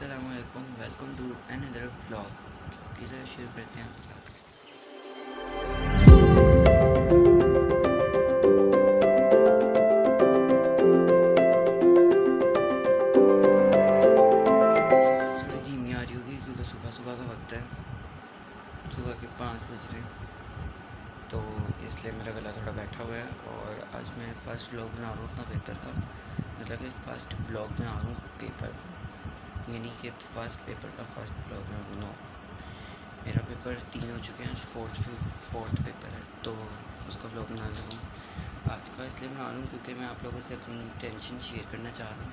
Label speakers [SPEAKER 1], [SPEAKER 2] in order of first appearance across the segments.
[SPEAKER 1] अस्सलामुअलैकुम, welcome to another vlog. किधर शुरू करते हैं आपके साथ। थोड़ी धीमी आ रही होगी क्योंकि सुबह सुबह का वक्त है, सुबह के 5 बज रहे हैं, तो इसलिए मेरा गला थोड़ा बैठा हुआ है। और आज मैं फ़र्स्ट व्लॉग बना रहा हूँ अपना पेपर का, मतलब कि फ़र्स्ट व्लॉग बना रहा हूँ पेपर का, यानी कि फ़र्स्ट पेपर का फ़र्स्ट व्लॉग मैं बनाऊँ। मेरा पेपर 3 हो चुके हैं, फोर्थ पेपर है, तो उसका व्लॉग बना रहा हूँ आज का। इसलिए बना रहा हूँ क्योंकि मैं आप लोगों से अपनी टेंशन शेयर करना चाह रहा हूँ।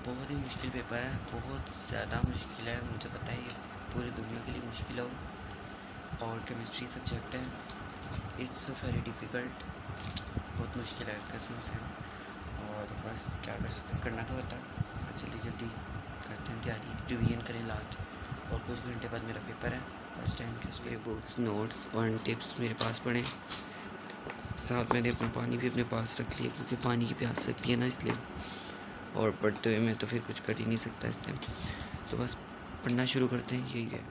[SPEAKER 1] बहुत ही मुश्किल पेपर है, बहुत ज़्यादा मुश्किल है, मुझे पता है ये पूरी दुनिया के लिए मुश्किल हो। और केमिस्ट्री सब्जेक्ट है, इट्स वेरी डिफ़िकल्ट, बहुत मुश्किल है कसम से। और बस क्या कर सकते हैं, करना तो होता है। जल्दी जल्दी करते हैं तैयारी, रिवीजन करें लास्ट, और कुछ घंटे बाद मेरा पेपर है फर्स्ट टाइम के। उसमें बुक्स, नोट्स और टिप्स मेरे पास पड़े, साथ मैंने अपना पानी भी अपने पास रख लिया क्योंकि पानी की प्यास लगती है ना, इसलिए। और पढ़ते हुए मैं तो फिर कुछ कर ही नहीं सकता इस टाइम, तो बस पढ़ना शुरू करते हैं, यही है।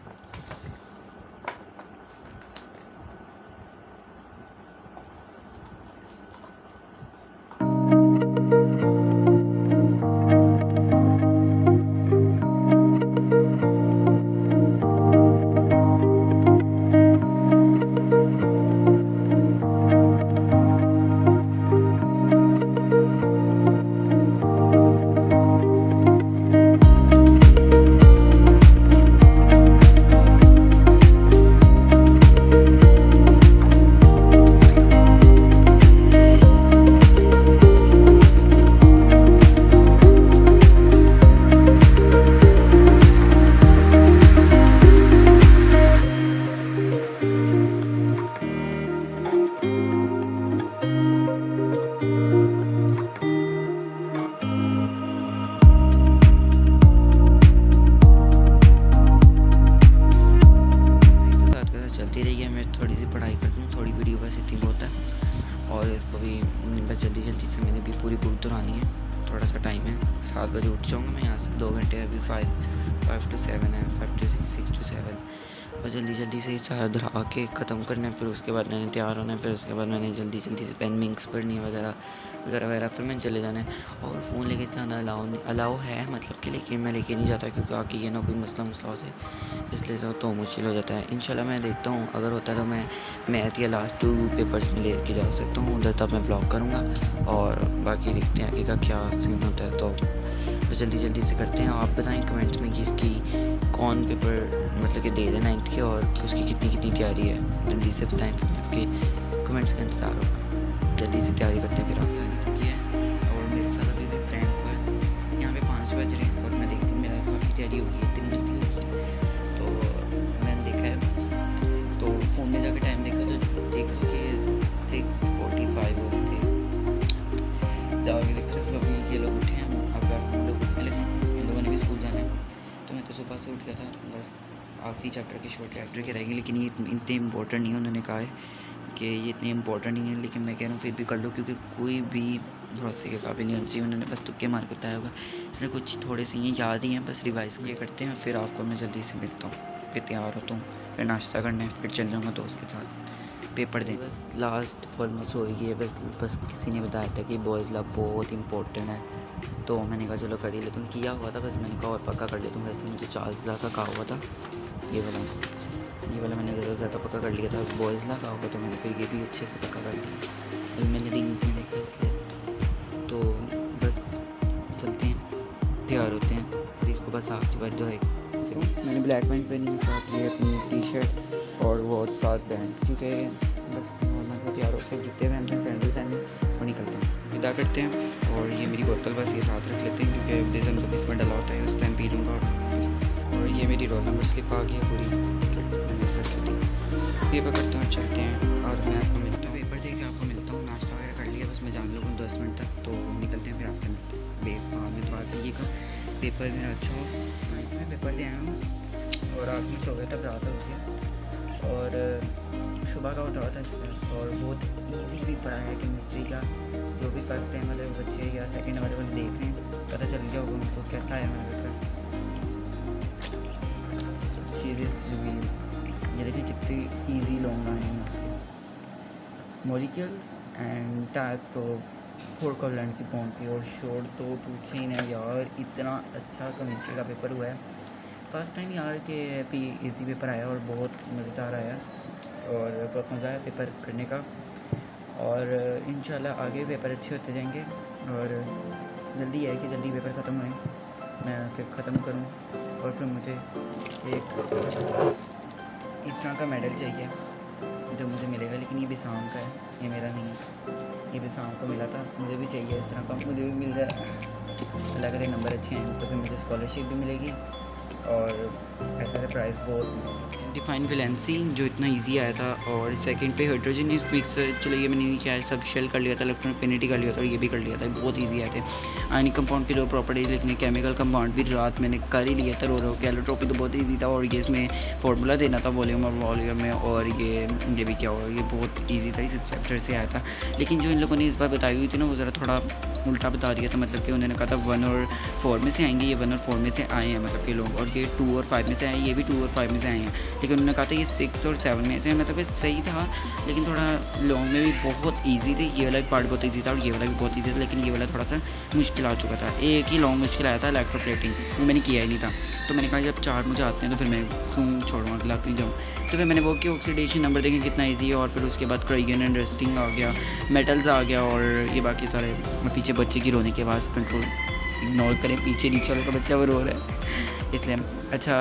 [SPEAKER 1] चलती रही है, मैं थोड़ी सी पढ़ाई कर दूँ, थोड़ी वीडियो बस इतनी बहुत है। और इसको भी बस जल्दी जल्दी से मैंने भी पूरी बुक दोहरानी है, थोड़ा सा टाइम है। 7 बजे उठ जाऊँगा मैं यहाँ से, 2 घंटे अभी 5 to 7 है, 5 to 6 to 7। और जल्दी जल्दी से सारा दोहरा के ख़त्म करना है, फिर उसके बाद मैंने तैयार होना है, फिर उसके बाद मैंने जल्दी जल्दी से पेन मिंक्स पढ़नी है वगैरह वगैरह वगैरह, फिर मैंने चले जाना है। और फ़ोन लेके जाना अलाउ है, मतलब कि, लेकिन मैं लेके नहीं जाता क्योंकि आगे ये ना कोई मसला हो जाए, इसलिए तो मुश्किल हो जाता है। इंशाल्लाह मैं देखता हूँ, अगर होता है तो मैं मैथ या लास्ट 2 पेपर्स में लेके जा सकता हूँ उधर, तब मैं ब्लॉग करूँगा। और बाकी देखते हैं आगे का क्या सीन होता है, तो जल्दी जल्दी से करते हैं। आप बताएं कमेंट्स में कि इसकी कौन पेपर मतलब कि दे दें 9th के, और उसकी कितनी तैयारी है, जल्दी से बताएं, फिर मैं आपके कमेंट्स का इंतज़ार होगा। जल्दी से तैयारी करते हैं, फिर आप तैयारी की है। और मेरे साथ अभी भी प्रैंक हुआ है, यहाँ पे 5 बज रहे हैं और मैं देखती हूँ मेरा काफ़ी तैयारी हो गई है, इतनी जल्दी होगी। तो मैंने देखा है, तो फ़ोन में जाकर टाइम देखा तो देखा कि 6:45 हो गए थे। जाके देखते हैं अभी ये लोग उठे हैं, अब हम लोग उठने लगे हैं, इन लोगों ने भी स्कूल जाना है। तो मैं तो सुबह से उठ गया था, बस आखिरी चैप्टर के शॉर्ट चैप्टर के रहेंगे, लेकिन ये इतने इम्पोर्टेंट नहीं है। उन्होंने कहा है कि ये इतने इम्पोर्टेंट नहीं है, लेकिन मैं कह रहा हूँ फिर भी कर लो क्योंकि कोई भी भरोसे के काबिल नहीं होना चाहिए। उन्होंने बस तुक्के मार के बताया होगा, इसलिए कुछ थोड़े से ये याद ही हैं, बस रिवाइज ये करते हैं। फिर आपको मैं जल्दी से मिलता हूँ, फिर तैयार होता हूँ, फिर नाश्ता करना है, फिर चल जाऊँगा दोस्त के साथ पेपर दें। बस लास्ट ऑलमोस्ट हो गई है, बस किसी ने बताया था कि बॉयज़ लव बहुत इंपॉर्टेंट है, तो मैंने कहा चलो कर ही लेता हूँ। किया हुआ था, बस मैंने कहा और पक्का कर लेता हूँ। वैसे मुझे 40,000 का कहा हुआ था, ये वाला मैंने ज़्यादा पक्का कर लिया था। बॉयज़ लव का होगा तो मैंने फिर ये भी अच्छे से पक्का कर लिया, अभी मैंने रील्स में देखा इसलिए। तो बस चलते हैं, तैयार होते हैं, फिर इसको बस आखिरी बार जो है। मैंने ब्लैक पैंट पहनी है, साथ ये अपनी टी-शर्ट और वो साथ बैंड, क्योंकि बस नॉर्मल से तैयार होकर जूते पहनते हैं, सैंडल पहनते हैं और निकलते हैं, विदा करते हैं। और ये मेरी बोतल बस ये साथ रख लेते हैं क्योंकि डिज़म जब इसमें डला होता है उस टाइम पी लूँगा बस। और ये मेरी रोल नंबर स्लिप आ गई है पूरी, मैंने सब रख दी। पेपर करते हैं और चलते हैं, और मैं आपको मिलता हूँ, पेपर दे के आपको मिलता हूँ। नाश्ता वगैरह कर लिया, बस मैं जान लूँगा 10 मिनट तक, तो निकलते हैं, फिर आपसे मिलते हैं। बाद में तो आइएगा, पेपर मेरा अच्छा हो। मैं पेपर दे आया हूँ और रात में सो गया था, रात हो गया, और सुबह का उठा था इससे। और बहुत इजी भी पढ़ा है केमिस्ट्री का, जो भी फर्स्ट टाइम वाले बच्चे या सेकंड वाले देख रहे हैं, पता चल गया होगा उनको कैसा है मेरा पेपर।
[SPEAKER 2] Purchases reveal. ये देखिए कितनी ईजी लॉन्ग आए हैं। Molecules and types of four covalent की बॉन्ड की, और शॉर्ट तो पूछे ही नहीं यार, इतना अच्छा केमिस्ट्री का पेपर हुआ है। फर्स्ट टाइम यार के भी इजी पेपर आया और बहुत मज़ेदार आया और बहुत मज़ा आया पेपर करने का। और इंशाल्लाह आगे पेपर अच्छे होते जाएंगे और जल्दी है कि जल्दी पेपर ख़त्म होए, मैं फिर ख़त्म करूं और फिर मुझे एक इस तरह का मेडल चाहिए जो मुझे मिलेगा, लेकिन ये बिसाम का है, ये मेरा नहीं है। ये बिसाम को मिला था, मुझे भी चाहिए इस तरह का, मुझे भी मिल जाए। अल्लाह करे नंबर अच्छे हैं तो फिर मुझे स्कॉलरशिप भी मिलेगी और ऐसे प्राइस बहुत डिफाइन वैलेंसी जो इतना इजी आया था। और सेकंड पे हाइड्रोजन मिक्सर, चलो ये मैंने नहीं किया, सब शेल कर लिया था, इलेक्ट्रॉन एफिनिटी कर लिया था और ये भी कर लिया था, बहुत इजी आए थे। आयनिक कंपाउंड की दो प्रॉपर्टीज लिखने, केमिकल कंपाउंड भी रात मैंने कर ही लिया था रो के। एलोट्रोपी तो बहुत ईजी था और ये इसमें फार्मूला देना था वॉल्यूम और वॉल्यूम में, और ये भी क्या होगा, ये बहुत ईजी था, इस चैप्टर से आया था। लेकिन जो इन लोगों ने इस बार बताई हुई थी ना वो ज़रा थोड़ा उल्टा बता दिया था, मतलब कि उन्होंने कहा था 1 और 4 में से आएंगे, ये 1 और 4 में से आए हैं मतलब कि लोग, और ये 2 और 5 में से आए, ये भी 2 और 5 में से आए हैं। लेकिन उन्होंने कहा था ये 6 और 7 में से, मतलब ये सही था, लेकिन थोड़ा लॉन्ग में भी बहुत ईजी थे। ये वाला भी पार्ट बहुत ईजी था और ये वाला भी बहुत ईजी था, लेकिन ये वाला थोड़ा सा मुश्किल आ चुका था। एक ही लॉन्ग मुश्किल आया था, इलेक्ट्रोप्लेटिंग, वो मैंने किया ही नहीं था। तो मैंने कहा जब 4 मुझे आते हैं तो फिर मैं क्यों छोड़ूँगा, लग नहीं जाऊँ। तो फिर मैंने वो कि ऑक्सीडेशन नंबर देखें कितना ईजी है, और फिर उसके बाद क्रायोन एंड रस्टिंग आ गया, मेटल्स आ गया, और ये बाकी सारे। मैं पीछे बच्चे की रोने की आवाज़ कंट्रोल इग्नोर करें, पीछे नीचे वाले का बच्चा वो रो रहा है इसलिए। अच्छा,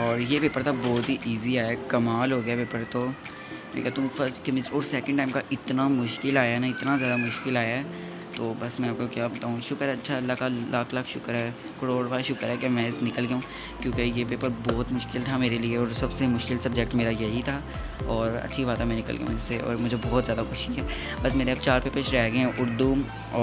[SPEAKER 2] और ये पेपर था बहुत ही इजी आया, कमाल हो गया पेपर। तो मैं कहता हूँ फर्स्ट केमिस्ट्री और सेकंड टाइम का इतना मुश्किल आया ना, इतना ज़्यादा मुश्किल आया है, तो बस मैं आपको क्या बताऊँ। शुक्र है, अच्छा अल्लाह का लाख लाख शुक्र है, करोड़वा शुक्र है कि मैं इस निकल गया हूँ, क्योंकि ये पेपर बहुत मुश्किल था मेरे लिए और सबसे मुश्किल सब्जेक्ट मेरा यही था। और अच्छी बात है मैं निकल गया हूँ इससे और मुझे बहुत ज़्यादा खुशी है। बस मेरे अब 4 पेपर्स रह गए हैं, उर्दू और